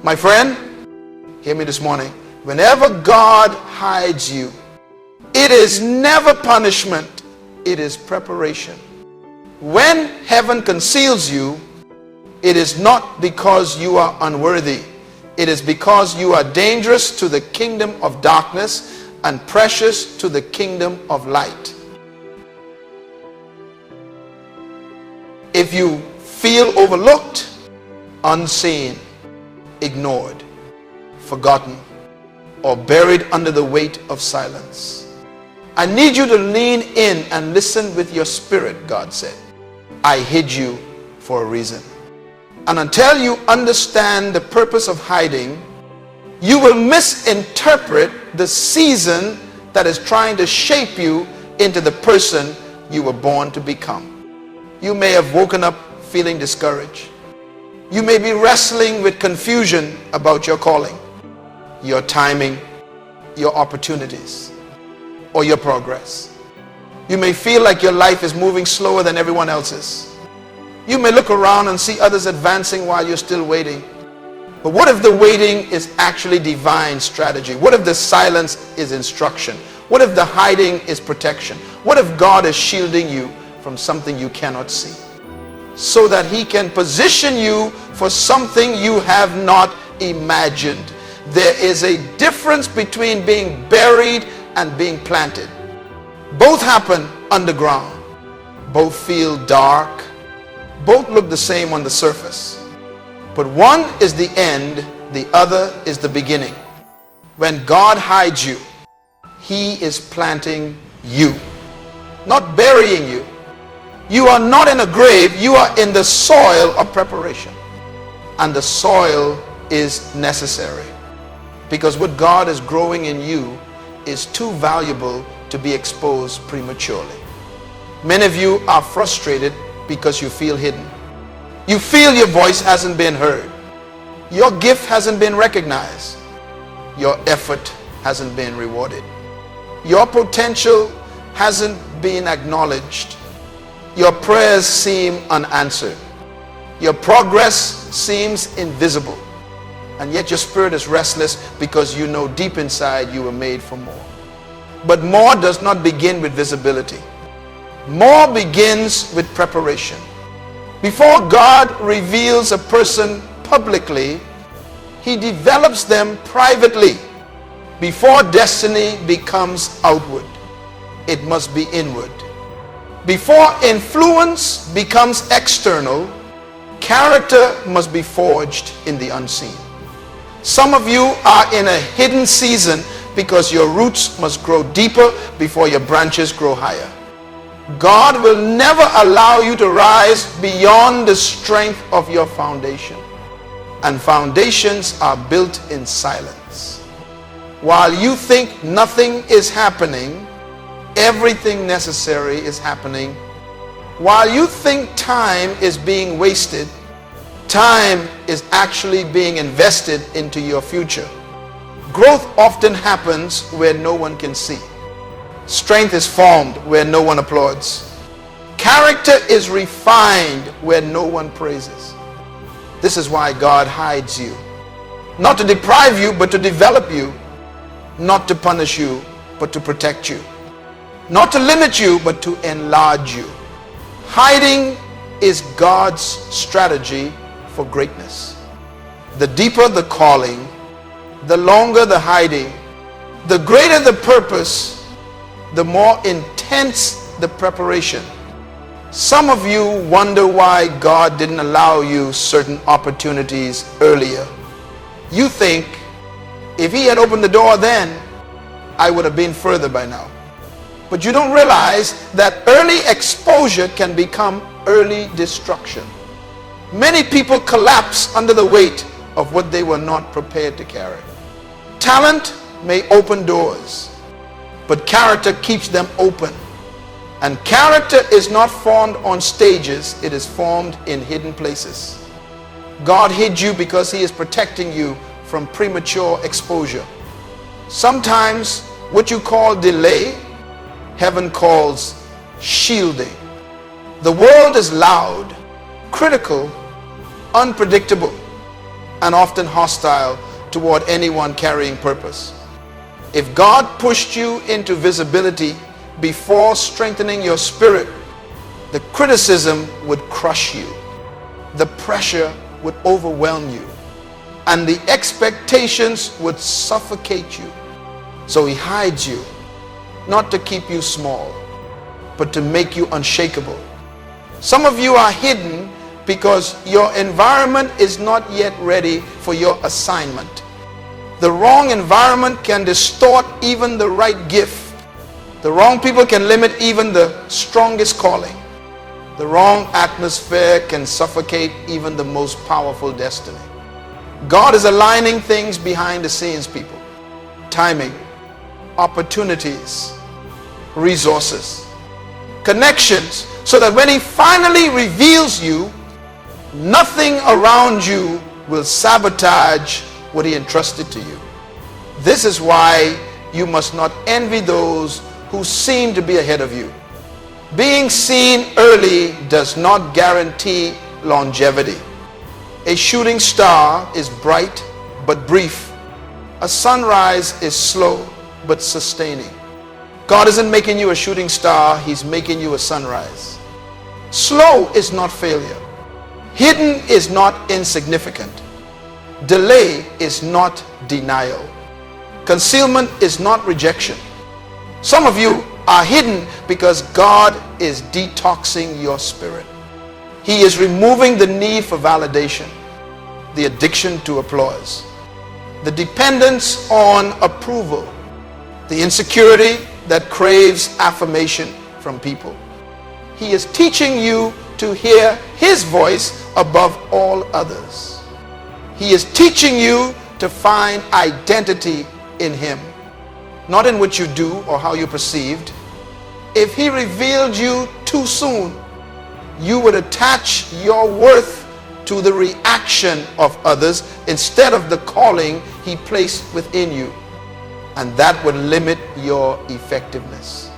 My friend, hear me this morning. Whenever God hides you, it is never punishment, it is preparation. When heaven conceals you, it is not because you are unworthy. It is because you are dangerous to the kingdom of darkness and precious to the kingdom of light. If you feel overlooked, unseen, ignored, forgotten, or buried under the weight of silence, I need you to lean in and listen with your spirit, God said. I hid you for a reason. And until you understand the purpose of hiding, you will misinterpret the season that is trying to shape you into the person you were born to become. You may have woken up feeling discouraged. You may be wrestling with confusion about your calling, your timing, your opportunities, or your progress. You may feel like your life is moving slower than everyone else's. You may look around and see others advancing while you're still waiting. But what if the waiting is actually divine strategy? What if the silence is instruction? What if the hiding is protection? What if God is shielding you from something you cannot see, so that he can position you for something you have not imagined? There is a difference between being buried and being planted. Both happen underground. Both feel dark. Both look the same on the surface. But one is the end, the other is the beginning. When God hides you, he is planting you, not burying you. You are not in a grave, you are in the soil of preparation. And the soil is necessary, because what God is growing in you is too valuable to be exposed prematurely. Many of you are frustrated because you feel hidden. You feel your voice hasn't been heard. Your gift hasn't been recognized. Your effort hasn't been rewarded. Your potential hasn't been acknowledged. Your prayers seem unanswered. Your progress seems invisible. And yet your spirit is restless because you know deep inside you were made for more. But more does not begin with visibility. More begins with preparation. Before God reveals a person publicly, he develops them privately. Before destiny becomes outward, it must be inward. Before influence becomes external, character must be forged in the unseen. Some of you are in a hidden season because your roots must grow deeper before your branches grow higher. God will never allow you to rise beyond the strength of your foundation. And foundations are built in silence. While you think nothing is happening, everything necessary is happening. While you think time is being wasted, time is actually being invested into your future. Growth often happens where no one can see. Strength is formed where no one applauds. Character is refined where no one praises. This is why God hides you. Not to deprive you, but to develop you. Not to punish you, but to protect you. Not to limit you, but to enlarge you. Hiding is God's strategy for greatness. The deeper the calling, the longer the hiding, the greater the purpose, the more intense the preparation. Some of you wonder why God didn't allow you certain opportunities earlier. You think, if he had opened the door then, I would have been further by now. But you don't realize that early exposure can become early destruction. Many people collapse under the weight of what they were not prepared to carry. Talent may open doors, but character keeps them open. And character is not formed on stages, it is formed in hidden places. God hid you because he is protecting you from premature exposure. Sometimes what you call delay, heaven calls shielding. The world is loud, critical, unpredictable. and often hostile toward anyone carrying purpose. If God pushed you into visibility before strengthening your spirit, the criticism would crush you, the pressure would overwhelm you, and the expectations would suffocate you. So he hides you, not to keep you small, but to make you unshakable. Some of you are hidden because your environment is not yet ready for your assignment. The wrong environment can distort even the right gift. The wrong people can limit even the strongest calling. The wrong atmosphere can suffocate even the most powerful destiny. God is aligning things behind the scenes, people. Timing, opportunities, resources, connections, so that when he finally reveals you, nothing around you will sabotage what he entrusted to you. This is why you must not envy those who seem to be ahead of you. Being seen early does not guarantee longevity. A shooting star is bright but brief. A sunrise is slow but sustaining. God isn't making you a shooting star, he's making you a sunrise. Slow is not failure. Hidden is not insignificant. Delay is not denial. Concealment is not rejection. Some of you are hidden because God is detoxing your spirit. He is removing the need for validation, the addiction to applause, the dependence on approval, the insecurity that craves affirmation from people. He is teaching you to hear his voice above all others. He is teaching you to find identity in him, not in what you do or how you're perceived. If he revealed you too soon, you would attach your worth to the reaction of others instead of the calling he placed within you, and that would limit your effectiveness.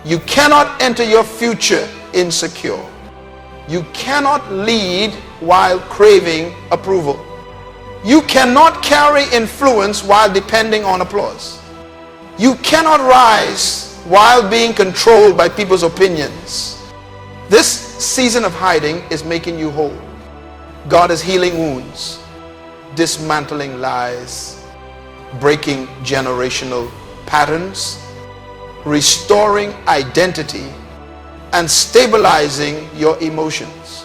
You cannot enter your future insecure. You cannot lead while craving approval. You cannot carry influence while depending on applause. You cannot rise while being controlled by people's opinions. This season of hiding is making you whole. God is healing wounds, dismantling lies, breaking generational patterns, restoring identity, and stabilizing your emotions.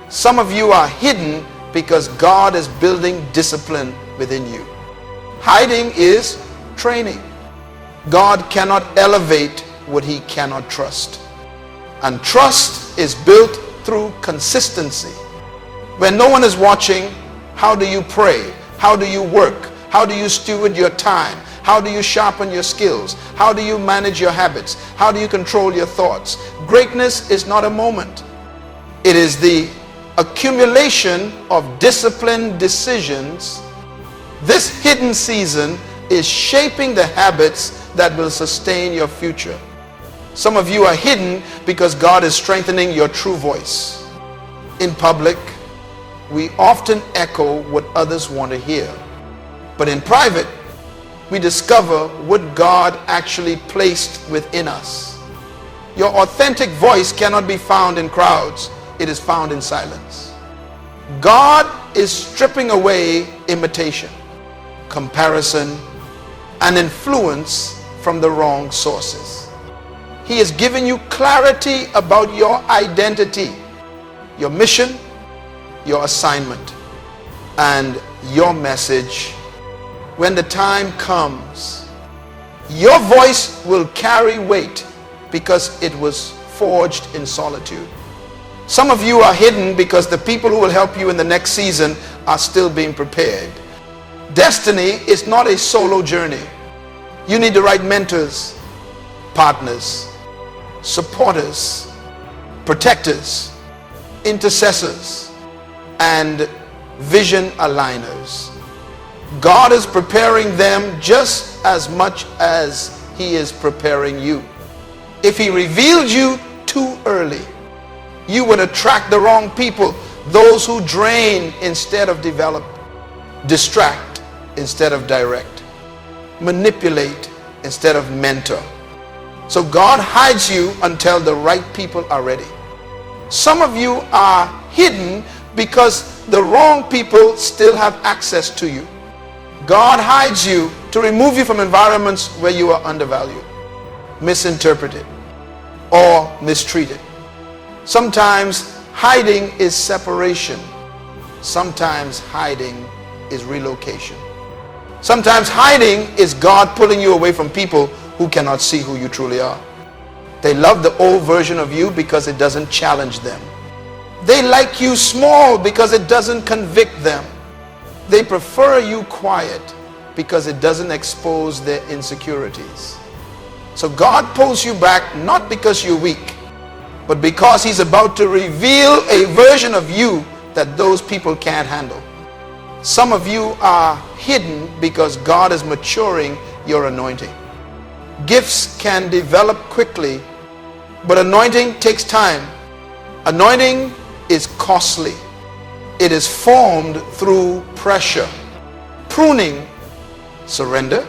Some of you are hidden because God is building discipline within you. Hiding is training. God cannot elevate what he cannot trust. And trust is built through consistency. When no one is watching, how do you pray? How do you work? How do you steward your time? How do you sharpen your skills? How do you manage your habits? How do you control your thoughts? Greatness is not a moment. It is the accumulation of disciplined decisions. This hidden season is shaping the habits that will sustain your future. Some of you are hidden because God is strengthening your true voice. In public, we often echo what others want to hear. But in private, we discover what God actually placed within us. Your authentic voice cannot be found in crowds. It is found in silence. God is stripping away imitation, comparison, and influence from the wrong sources. He is giving you clarity about your identity, your mission, your assignment, and your message. When the time comes, your voice will carry weight because it was forged in solitude. Some of you are hidden because the people who will help you in the next season are still being prepared. Destiny is not a solo journey. You need the right mentors, partners, supporters, protectors, intercessors, and vision aligners. God is preparing them just as much as he is preparing you. If he revealed you too early, you would attract the wrong people, those who drain instead of develop. distract instead of direct, manipulate instead of mentor. So God hides you until the right people are ready. Some of you are hidden because the wrong people still have access to you. God hides you to remove you from environments where you are undervalued, misinterpreted, or mistreated. Sometimes hiding is separation. Sometimes hiding is relocation. Sometimes hiding is God pulling you away from people who cannot see who you truly are. They love the old version of you because it doesn't challenge them. They like you small because it doesn't convict them. They prefer you quiet because it doesn't expose their insecurities. So God pulls you back not because you're weak, but because he's about to reveal a version of you that those people can't handle. Some of you are hidden because God is maturing your anointing. Gifts can develop quickly, but anointing takes time. Anointing is costly. It is formed through pressure, pruning, surrender,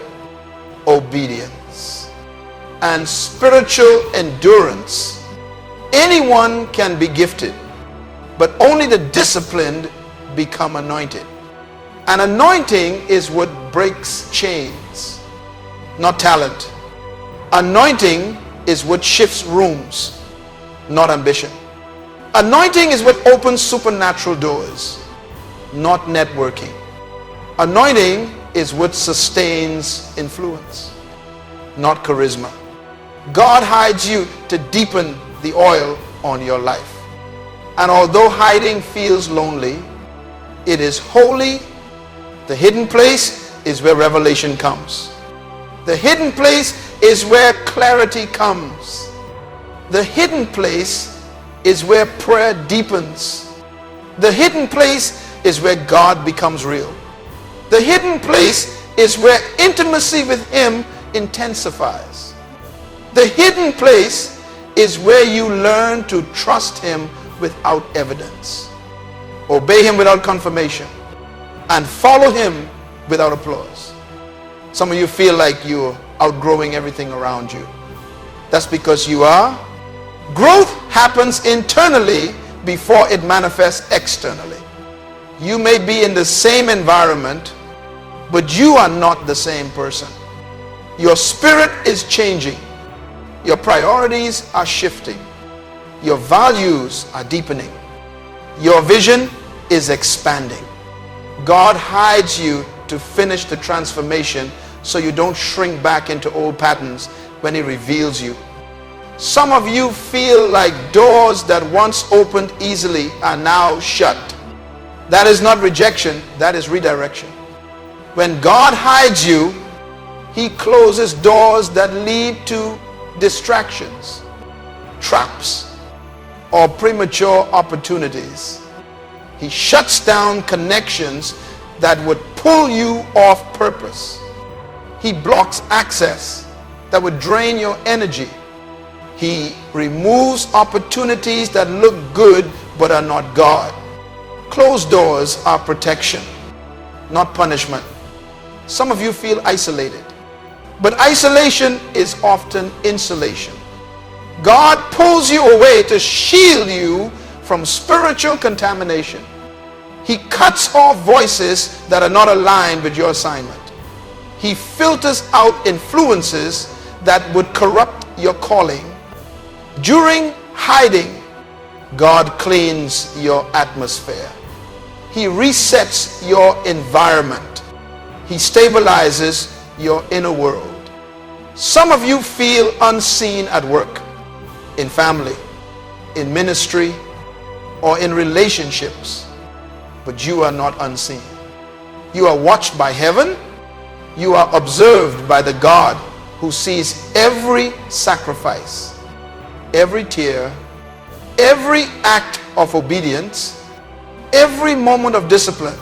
obedience, and spiritual endurance. Anyone can be gifted, but only the disciplined become anointed. An anointing is what breaks chains, not talent. Anointing is what shifts rooms, not ambition. Anointing is what opens supernatural doors, not networking. Anointing is what sustains influence, not charisma. God hides you to deepen the oil on your life. And although hiding feels lonely, it is holy. The hidden place is where revelation comes. The hidden place is where clarity comes. The hidden place is where prayer deepens. The hidden place is where God becomes real. The hidden place is where intimacy with him intensifies. The hidden place is where you learn to trust him without evidence, obey him without confirmation, and follow him without applause. Some of you feel like you're outgrowing everything around you. That's because you are. Growth happens internally before it manifests externally. You may be in the same environment, but you are not the same person. Your spirit is changing. Your priorities are shifting. Your values are deepening. Your vision is expanding. God hides you to finish the transformation so you don't shrink back into old patterns when he reveals you. Some of you feel like doors that once opened easily are now shut. That is not rejection, that is redirection. When God hides you, he closes doors that lead to distractions, traps, or premature opportunities. He shuts down connections that would pull you off purpose. He blocks access that would drain your energy. He removes opportunities that look good but are not God. Closed doors are protection, not punishment. Some of you feel isolated, but isolation is often insulation. God pulls you away to shield you from spiritual contamination. He cuts off voices that are not aligned with your assignment. He filters out influences that would corrupt your calling. During hiding, God cleans your atmosphere. He resets your environment. He stabilizes your inner world. Some of you feel unseen at work, in family, in ministry, or in relationships, but you are not unseen. You are watched by heaven. You are observed by the God who sees every sacrifice, every tear, every act of obedience, every moment of discipline,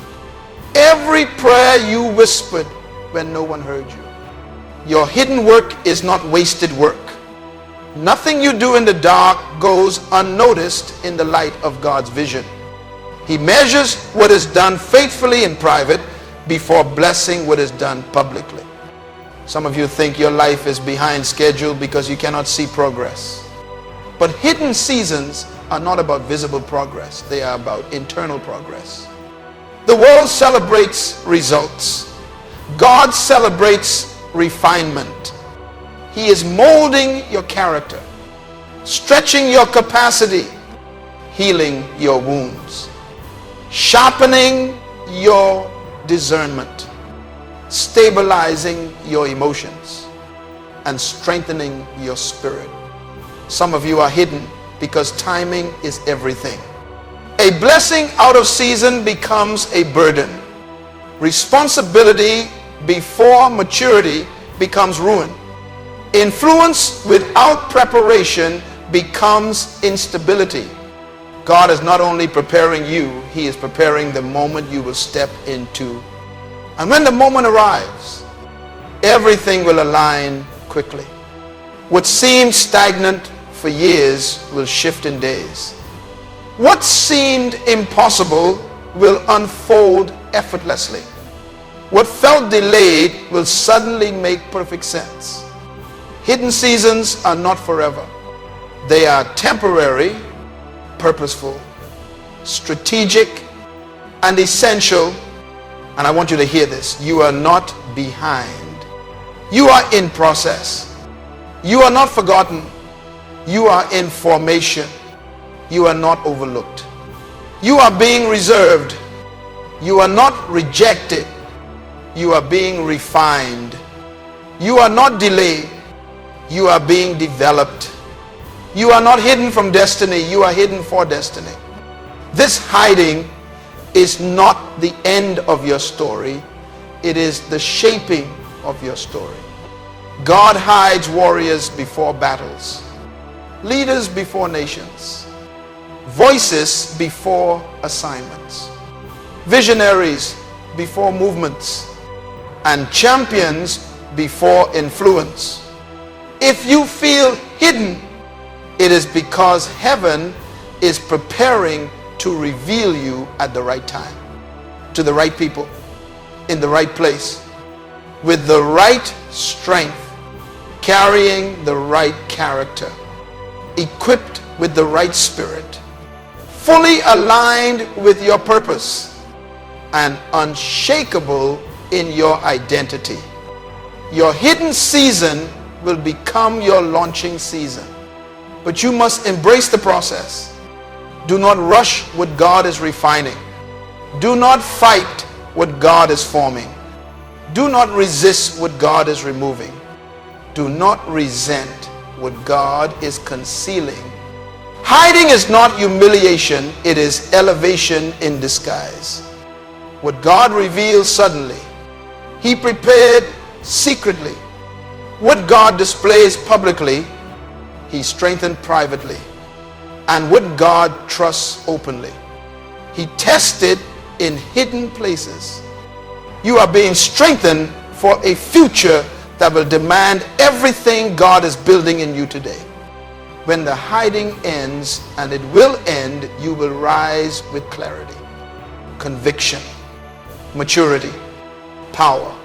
every prayer you whispered when no one heard you. Your hidden work is not wasted work. Nothing you do in the dark goes unnoticed in the light of God's vision. He measures what is done faithfully in private before blessing what is done publicly. Some of you think your life is behind schedule because you cannot see progress. But hidden seasons are not about visible progress. They are about internal progress. The world celebrates results. God celebrates refinement. He is molding your character, stretching your capacity, healing your wounds, sharpening your discernment, stabilizing your emotions, and strengthening your spirit. Some of you are hidden because timing is everything. A blessing out of season becomes a burden. Responsibility before maturity becomes ruin. Influence without preparation becomes instability. God is not only preparing you, He is preparing the moment you will step into. And when the moment arrives, everything will align quickly. What seemed stagnant for years will shift in days. What seemed impossible will unfold effortlessly. What felt delayed will suddenly make perfect sense. Hidden seasons are not forever. They are temporary, purposeful, strategic, and essential. And I want you to hear this. You are not behind. You are in process. You are not forgotten. You are in formation. You are not overlooked. You are being reserved. You are not rejected. You are being refined. You are not delayed. You are being developed. You are not hidden from destiny. You are hidden for destiny. This hiding is not the end of your story. It is the shaping of your story. God hides warriors before battles, leaders before nations, voices before assignments, visionaries before movements, and champions before influence. If you feel hidden, it is because heaven is preparing to reveal you at the right time, to the right people, in the right place, with the right strength, carrying the right character, equipped with the right spirit, fully aligned with your purpose, and unshakable in your identity. Your hidden season will become your launching season. But you must embrace the process. Do not rush what God is refining. Do not fight what God is forming. Do not resist what God is removing. Do not resent what God is concealing. Hiding is not humiliation, it is elevation in disguise. What God reveals suddenly, He prepared secretly. What God displays publicly, He strengthened privately. And what God trusts openly, He tested in hidden places. You are being strengthened for a future that will demand everything God is building in you today. When the hiding ends, and it will end, you will rise with clarity, conviction, maturity, power,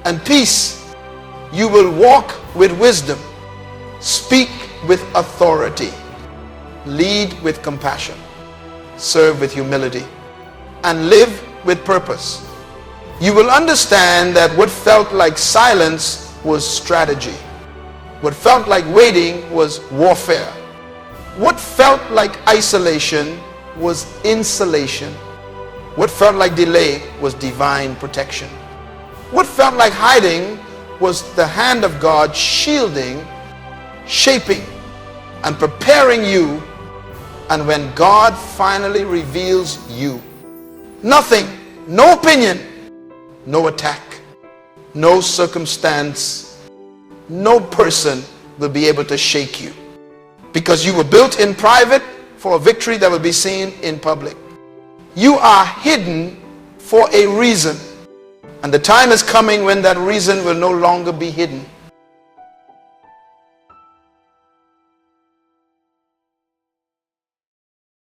and peace. You will walk with wisdom, speak with authority, lead with compassion, serve with humility, and live with purpose. You will understand that what felt like silence was strategy. What felt like waiting was warfare. What felt like isolation was insulation. What felt like delay was divine protection. What felt like hiding was the hand of God shielding, shaping, and preparing you. And when God finally reveals you, nothing, no opinion, no attack, no circumstance, no person will be able to shake you, because you were built in private for a victory that will be seen in public. You are hidden for a reason, and the time is coming when that reason will no longer be hidden.